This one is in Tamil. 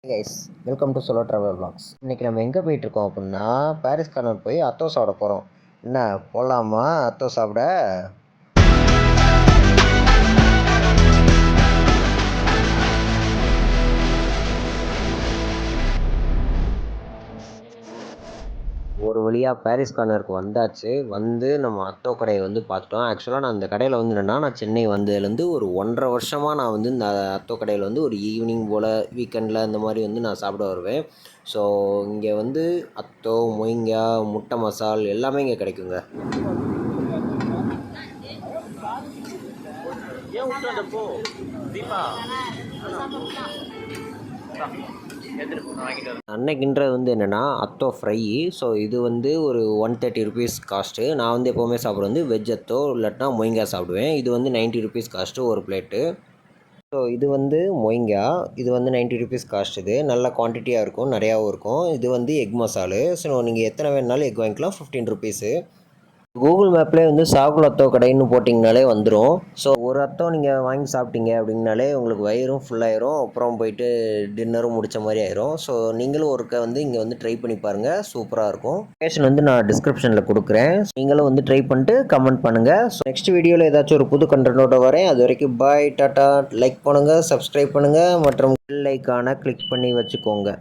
Hey guys, welcome to solo travel vlogs. இன்றைக்கி நம்ம எங்கே போயிட்டுருக்கோம் அப்படின்னா பாரிஸ் கார்னர் போய் அத்தோ சாப்பிட போகிறோம். என்ன போகலாமா அத்தோ சாப்பிட? ஒரு வழியாக பாரிஸ் கார்னருக்கு வந்தாச்சு. வந்து நம்ம அத்தோ கடையை வந்து பார்த்துட்டோம். ஆக்சுவலாக நான் இந்த கடையில் வந்து என்னென்னா, நான் சென்னை வந்ததுலேருந்து ஒரு 1.5 வருஷமாக நான் வந்து இந்த அத்தோ கடையில் வந்து ஒரு ஈவினிங் போல் வீக்கெண்டில் இந்த மாதிரி வந்து நான் சாப்பிட வருவேன். ஸோ இங்கே வந்து அத்தோ, மொய்ங்கா, முட்டை மசால் எல்லாமே இங்கே கிடைக்குங்க. அன்னைக்குன்றது வந்து என்னென்னா அத்தோ ஃப்ரை. ஸோ இது வந்து ஒரு 130 ருபீஸ் காஸ்ட்டு. நான் வந்து எப்போவுமே சாப்பிட்றது வந்து வெஜ் அத்தோ இல்லாட்டினா மொய்ங்கா சாப்பிடுவேன். இது வந்து 90 ருபீஸ் காஸ்ட்டு ஒரு பிளேட்டு. ஸோ இது வந்து மொய்ங்கா. இது வந்து 90 ருபீஸ் காஸ்ட். இது நல்ல குவான்டிட்டியாக இருக்கும், நிறையாவும் இருக்கும். இது வந்து எக் மசாலு. ஸோ நீங்கள் எத்தனை வேணுனாலும் எக் வாங்கிக்கலாம். 15 ருபீஸு. கூகுள் மேப்லேயே வந்து சாகுல் அத்தோ கடைன்னு போட்டிங்கனாலே வந்துடும். ஸோ ஒரு அத்தோ நீங்கள் வாங்கி சாப்பிட்டீங்க அப்படின்னாலே உங்களுக்கு வயிறும் ஃபுல்லாயிரும், அப்புறம் போயிட்டு டின்னரும் முடித்த மாதிரி ஆயிரும். ஸோ நீங்களும் ஒருக்க வந்து இங்கே வந்து ட்ரை பண்ணி பாருங்கள், சூப்பராக இருக்கும். லொகேஷன் வந்து நான் டிஸ்கிரிப்ஷனில் கொடுக்குறேன். நீங்களும் வந்து ட்ரை பண்ணிட்டு கமெண்ட் பண்ணுங்கள். ஸோ நெக்ஸ்ட் வீடியோவில் ஏதாச்சும் ஒரு புது கண்டென்ட்டோட வரேன். அது வரைக்கும் பாய், டாட்டா. லைக் பண்ணுங்கள், சப்ஸ்கிரைப் பண்ணுங்கள் மற்றும் பெல் ஐக்கானை கிளிக் பண்ணி வச்சுக்கோங்க.